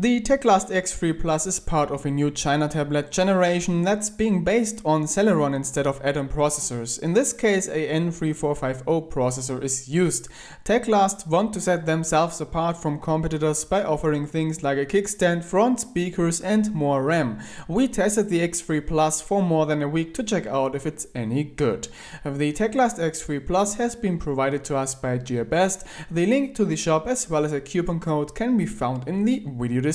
The Teclast X3 Plus is part of a new China tablet generation that's being based on Celeron instead of Atom processors. In this case, a N3450 processor is used. Teclast want to set themselves apart from competitors by offering things like a kickstand, front speakers and more RAM. We tested the X3 Plus for more than a week to check out if it's any good. The Teclast X3 Plus has been provided to us by GearBest. The link to the shop as well as a coupon code can be found in the video description.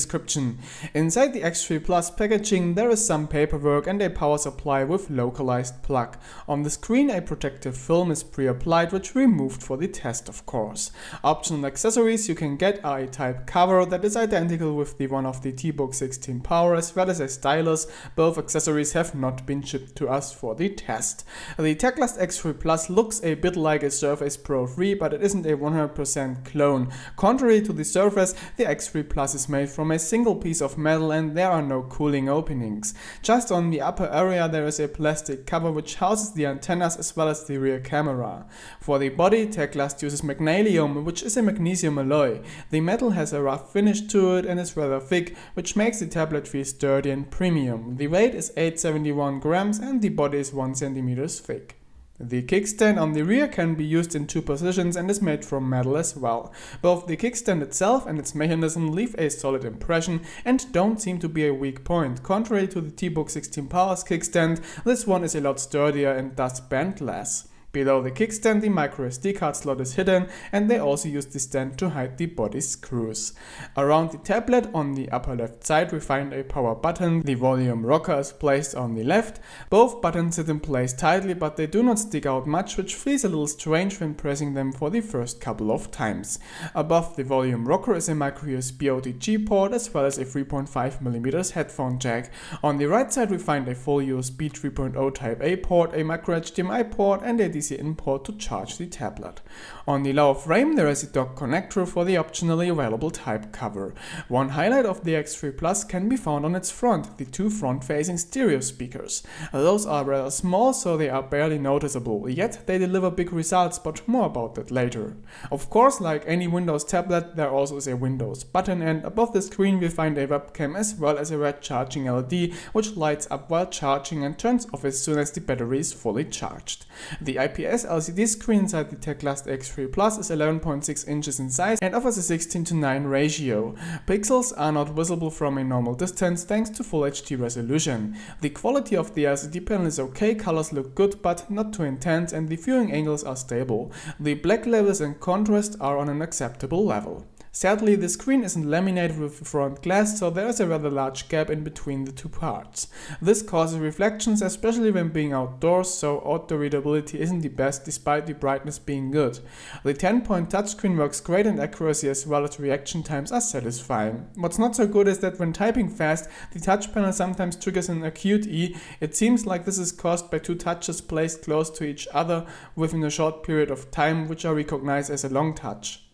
Inside the X3 Plus packaging there is some paperwork and a power supply with localized plug. On the screen a protective film is pre-applied, which we removed for the test of course. Optional accessories you can get are a type cover that is identical with the one of the T-Book 16 Power as well as a stylus. Both accessories have not been shipped to us for the test. The Teclast X3 Plus looks a bit like a Surface Pro 3, but it isn't a 100% clone. Contrary to the Surface, the X3 Plus is made from a single piece of metal and there are no cooling openings. Just on the upper area there is a plastic cover which houses the antennas as well as the rear camera. For the body, Teclast uses magnesium, which is a magnesium alloy. The metal has a rough finish to it and is rather thick, which makes the tablet feel sturdy and premium. The weight is 871 grams and the body is 1 cm thick. The kickstand on the rear can be used in two positions and is made from metal as well. Both the kickstand itself and its mechanism leave a solid impression and don't seem to be a weak point. Contrary to the T-Book 16 Power's kickstand, this one is a lot sturdier and thus bend less. Below the kickstand the microSD card slot is hidden and they also use the stand to hide the body screws. Around the tablet on the upper left side we find a power button. The volume rocker is placed on the left. Both buttons sit in place tightly, but they do not stick out much, which feels a little strange when pressing them for the first couple of times. Above the volume rocker is a micro USB OTG port as well as a 3.5mm headphone jack. On the right side we find a full USB 3.0 Type A port, a micro HDMI port and a DC in port to charge the tablet. On the lower frame there is a dock connector for the optionally available type cover. One highlight of the X3 Plus can be found on its front, the two front-facing stereo speakers. Those are rather small, so they are barely noticeable, yet they deliver big results, but more about that later. Of course, like any Windows tablet, there also is a Windows button, and above the screen we find a webcam as well as a red charging LED, which lights up while charging and turns off as soon as the battery is fully charged. The IPS LCD screen inside the Teclast X3 Plus is 11.6 inches in size and offers a 16:9 ratio. Pixels are not visible from a normal distance thanks to Full HD resolution. The quality of the LCD panel is okay, colors look good but not too intense and the viewing angles are stable. The black levels and contrast are on an acceptable level. Sadly, the screen isn't laminated with the front glass, so there is a rather large gap in between the two parts. This causes reflections, especially when being outdoors, so outdoor readability isn't the best despite the brightness being good. The 10-point touchscreen works great and accuracy as well as reaction times are satisfying. What's not so good is that when typing fast, the touch panel sometimes triggers an acute E. It seems like this is caused by two touches placed close to each other within a short period of time, which are recognized as a long touch.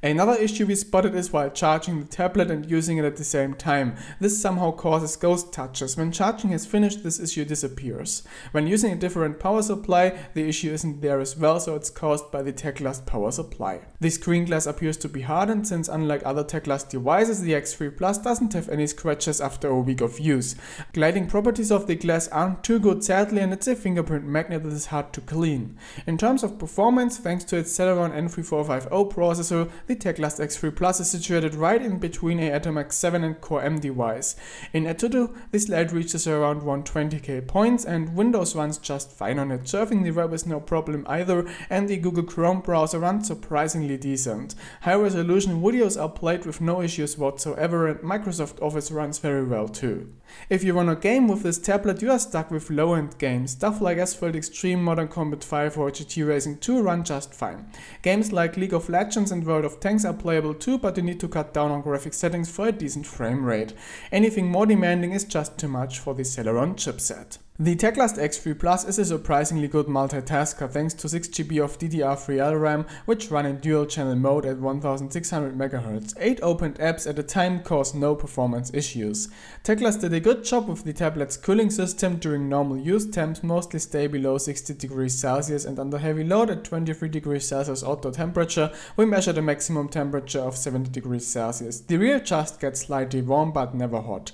Another issue we spotted is while charging the tablet and using it at the same time. This somehow causes ghost touches. When charging has finished, this issue disappears. When using a different power supply, the issue isn't there as well, so it's caused by the Teclast power supply. The screen glass appears to be hardened since unlike other Teclast devices, the X3 Plus doesn't have any scratches after a week of use. Gliding properties of the glass aren't too good sadly, and it's a fingerprint magnet that is hard to clean. In terms of performance, thanks to its Celeron N3450 processor, the Teclast X3 Plus is situated right in between a Atomax 7 and Core M device. In Antutu, this light reaches around 120k points and Windows runs just fine on it. Surfing the web is no problem either and the Google Chrome browser runs surprisingly decent. High resolution videos are played with no issues whatsoever and Microsoft Office runs very well too. If you wanna game with this tablet, you are stuck with low-end games. Stuff like Asphalt Extreme, Modern Combat 5 or GT Racing 2 run just fine. Games like League of Legends and World of Tanks are playable too, but you need to cut down on graphic settings for a decent frame rate. Anything more demanding is just too much for the Celeron chipset. The Teclast X3 Plus is a surprisingly good multitasker thanks to 6GB of DDR3L RAM, which run in dual channel mode at 1600 MHz. 8 opened apps at a time cause no performance issues. Teclast did a good job with the tablet's cooling system. During normal use, temps mostly stay below 60 degrees Celsius, and under heavy load at 23 degrees Celsius outdoor temperature, we measured a maximum temperature of 70 degrees Celsius. The rear just gets slightly warm but never hot.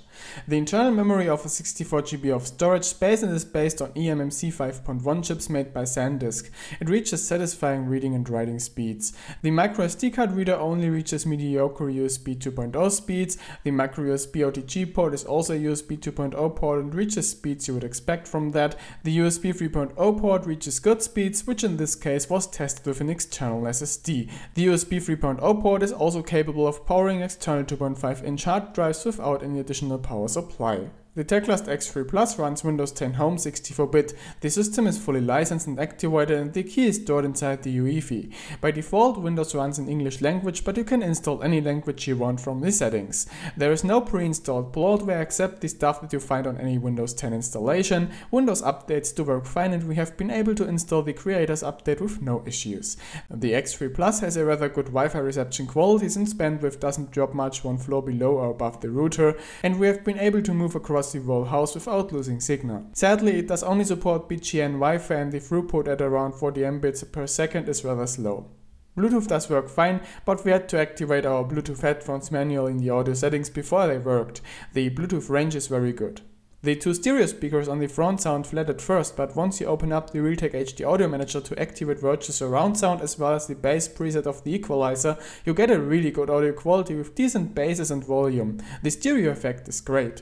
The internal memory offers 64GB of storage space and is based on eMMC 5.1 chips made by SanDisk. It reaches satisfying reading and writing speeds. The microSD card reader only reaches mediocre USB 2.0 speeds. The micro USB OTG port is also a USB 2.0 port and reaches speeds you would expect from that. The USB 3.0 port reaches good speeds, which in this case was tested with an external SSD. The USB 3.0 port is also capable of powering external 2.5-inch hard drives without any additional power supply. The Teclast X3 Plus runs Windows 10 Home 64-bit. The system is fully licensed and activated, and the key is stored inside the UEFI. By default, Windows runs in English language, but you can install any language you want from the settings. There is no pre-installed bloatware except the stuff that you find on any Windows 10 installation. Windows updates do work fine, and we have been able to install the Creators Update with no issues. The X3 Plus has a rather good Wi-Fi reception quality since bandwidth doesn't drop much one floor below or above the router, and we have been able to move across the whole house without losing signal. Sadly, it does only support BGN Wi-Fi, and the throughput at around 40 Mbits per second is rather slow. Bluetooth does work fine, but we had to activate our Bluetooth headphones manually in the audio settings before they worked. The Bluetooth range is very good. The two stereo speakers on the front sound flat at first, but once you open up the Realtek HD Audio Manager to activate virtual surround sound as well as the bass preset of the equalizer, you get a really good audio quality with decent basses and volume. The stereo effect is great.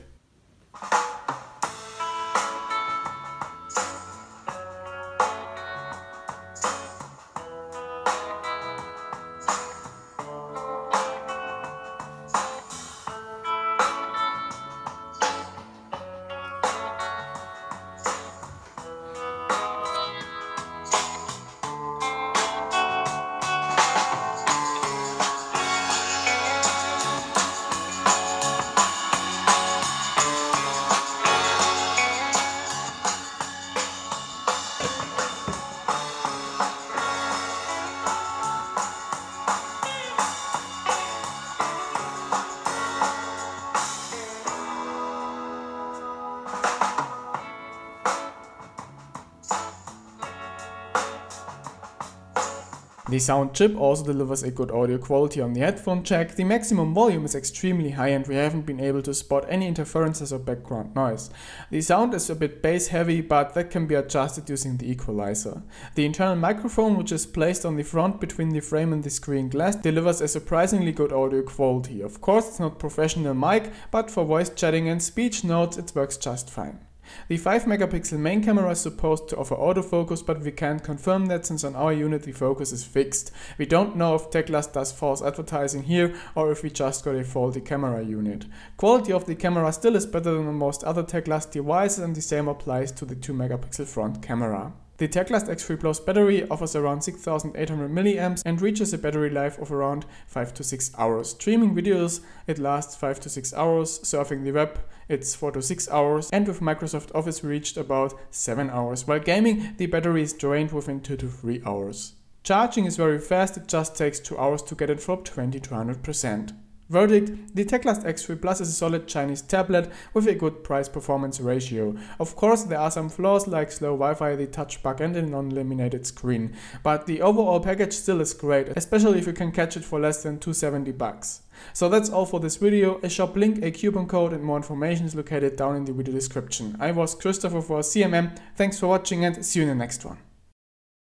The sound chip also delivers a good audio quality on the headphone jack. The maximum volume is extremely high and we haven't been able to spot any interferences or background noise. The sound is a bit bass heavy, but that can be adjusted using the equalizer. The internal microphone, which is placed on the front between the frame and the screen glass, delivers a surprisingly good audio quality. Of course, it's not professional mic, but for voice chatting and speech notes it works just fine. The 5-megapixel main camera is supposed to offer autofocus, but we can't confirm that since on our unit the focus is fixed. We don't know if Teclast does false advertising here or if we just got a faulty camera unit. Quality of the camera still is better than on most other Teclast devices, and the same applies to the 2-megapixel front camera. The Teclast X3 Plus battery offers around 6800 mAh and reaches a battery life of around 5 to 6 hours. Streaming videos, it lasts 5 to 6 hours, surfing the web, it's 4 to 6 hours, and with Microsoft Office we reached about 7 hours. While gaming, the battery is drained within 2 to 3 hours. Charging is very fast, it just takes 2 hours to get it from 20 to 100%. Verdict: the Teclast X3 Plus is a solid Chinese tablet with a good price-performance ratio. Of course, there are some flaws like slow Wi-Fi, the touch bug and a non-illuminated screen, but the overall package still is great, especially if you can catch it for less than $270. So that's all for this video. A shop link, a coupon code and more information is located down in the video description. I was Christopher for CMM, thanks for watching and see you in the next one.